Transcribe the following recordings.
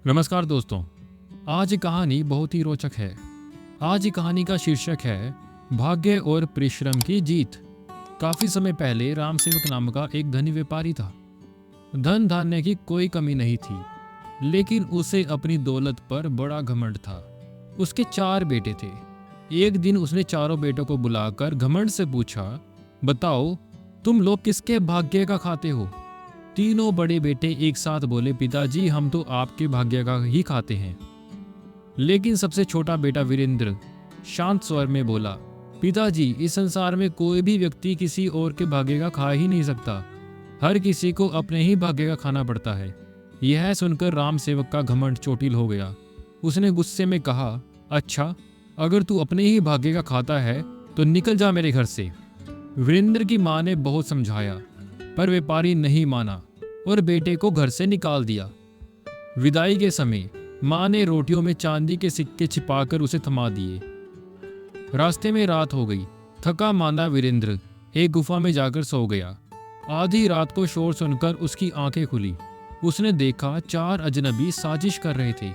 नमस्कार दोस्तों। आज की कहानी बहुत ही रोचक है। आज की कहानी का शीर्षक है भाग्य और परिश्रम की जीत। काफी समय पहले रामसेवक नाम का एक धनी व्यापारी था। धन धान्य की कोई कमी नहीं थी, लेकिन उसे अपनी दौलत पर बड़ा घमंड था। उसके 4 बेटे थे। एक दिन उसने चारों बेटों को बुलाकर घमंड से पूछा, बताओ तुम लोग किसके भाग्य का खाते हो? तीनों बड़े बेटे एक साथ बोले, पिताजी हम तो आपके भाग्य का ही खाते हैं। लेकिन सबसे छोटा बेटा वीरेंद्र शांत स्वर में बोला, पिताजी इस संसार में कोई भी व्यक्ति किसी और के भाग्य का खा ही नहीं सकता। हर किसी को अपने ही भाग्य का खाना पड़ता है। यह सुनकर राम सेवक का घमंड चोटिल हो गया। उसने गुस्से में कहा, अच्छा अगर तू अपने ही भाग्य का खाता है तो निकल जा मेरे घर से। वीरेंद्र की मां ने बहुत समझाया, पर व्यापारी नहीं माना और बेटे को घर से निकाल दिया। विदाई के समय मां ने रोटियों में चांदी के सिक्के छिपाकर उसे थमा दिए। रास्ते में रात हो गई। थका मांदा वीरेंद्र एक गुफा में जाकर सो गया। आधी रात को शोर सुनकर उसकी आंखें खुली। उसने देखा 4 अजनबी साजिश कर रहे थे।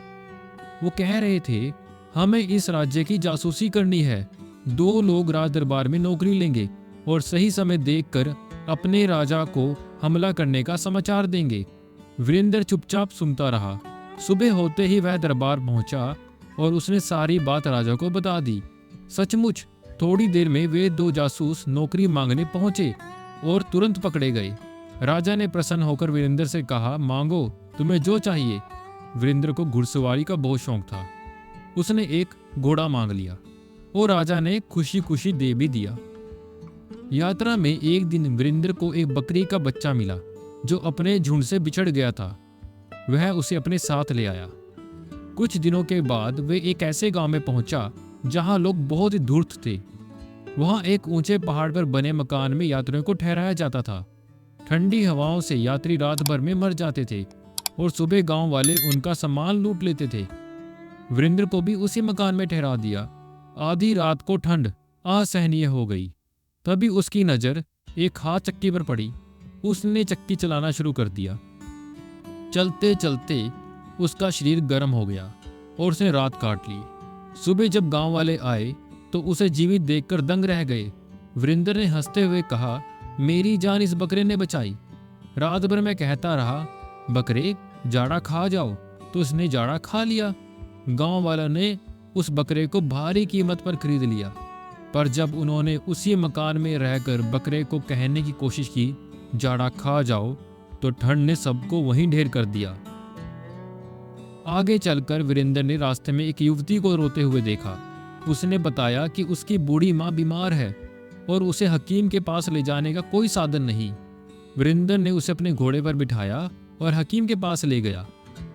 वो कह रहे थे, हमें इस राज्य की जासूसी करनी है। 2 लोग राज दरबार में नौकरी लेंगे और सही समय देखकर अपने राजा को हमला करने का समाचार देंगे। वीरेंद्र चुपचाप सुनता रहा। सुबह होते ही वह दरबार पहुंचा और उसने सारी बात राजा को बता दी। सचमुच थोड़ी देर में वे 2 जासूस नौकरी मांगने पहुंचे और तुरंत पकड़े गए। राजा ने प्रसन्न होकर वीरेंद्र से कहा, मांगो तुम्हें जो चाहिए। वीरेंद्र को घुड़सवारी का बहुत शौक था। उसने एक घोड़ा मांग लिया और राजा ने खुशी खुशी दे भी दिया। यात्रा में एक दिन वीरेंद्र को एक बकरी का बच्चा मिला जो अपने झुंड से बिछड़ गया था। वह उसे अपने साथ ले आया। कुछ दिनों के बाद वे एक ऐसे गांव में पहुंचा जहां लोग बहुत ही धूर्त थे। वहां एक ऊंचे पहाड़ पर बने मकान में यात्रियों को ठहराया जाता था। ठंडी हवाओं से यात्री रात भर में मर जाते थे और सुबह गांव वाले उनका सामान लूट लेते थे। वीरेंद्र को भी उसी मकान में ठहरा दिया। आधी रात को ठंड असहनीय हो गई। तभी उसकी नजर एक हाथ चक्की पर पड़ी। उसने चक्की चलाना शुरू कर दिया। चलते चलते उसका शरीर गर्म हो गया और उसने रात काट ली। सुबह जब गांव वाले आए तो उसे जीवित देखकर दंग रह गए। वीरेंद्र ने हंसते हुए कहा, मेरी जान इस बकरे ने बचाई। रात भर मैं कहता रहा, बकरे जाड़ा खा जाओ, तो उसने जाड़ा खा लिया। गांव वालों ने उस बकरे को भारी कीमत पर खरीद लिया। पर जब उन्होंने उसी मकान में रहकर बकरे को कहने की कोशिश की, जाड़ा खा जाओ, तो ठंड ने सबको वहीं ढेर कर दिया। आगे चलकर वीरेंद्र ने रास्ते में एक युवती को रोते हुए देखा। उसने बताया कि उसकी बूढ़ी माँ बीमार है और उसे हकीम के पास ले जाने का कोई साधन नहीं। वीरेंद्र ने उसे अपने घोड़े पर बिठाया और हकीम के पास ले गया।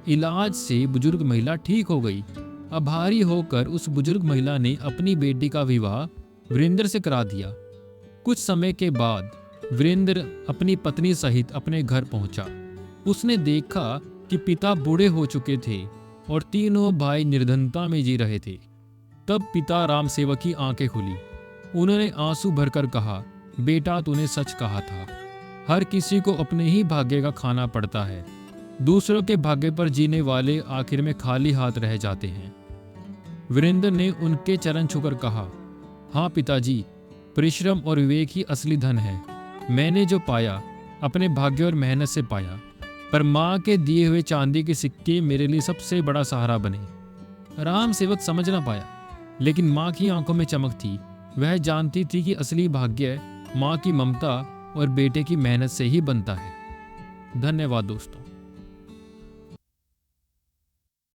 इलाज से बुजुर्ग महिला ठीक हो गई। आभारी होकर उस बुजुर्ग महिला ने अपनी बेटी का विवाह वीरेंद्र से करा दिया। कुछ समय के बाद वीरेंद्र अपनी पत्नी सहित अपने घर पहुंचा। उसने देखा कि पिता बूढ़े हो चुके थे और तीनों भाई निर्धनता में जी रहे थे। तब पिता राम सेवक की आंखें खुली। उन्होंने आंसू भरकर कहा, बेटा तूने सच कहा था। हर किसी को अपने ही भाग्य का खाना पड़ता है। दूसरों के भाग्य पर जीने वाले आखिर में खाली हाथ रह जाते हैं। वीरेंद्र ने उनके चरण छूकर कहा, हाँ पिताजी, परिश्रम और विवेक ही असली धन है। मैंने जो पाया अपने भाग्य और मेहनत से पाया, पर माँ के दिए हुए चांदी के सिक्के मेरे लिए सबसे बड़ा सहारा बने। राम सेवक समझ ना पाया, लेकिन माँ की आंखों में चमक थी। वह जानती थी कि असली भाग्य माँ की ममता और बेटे की मेहनत से ही बनता है। धन्यवाद दोस्तों।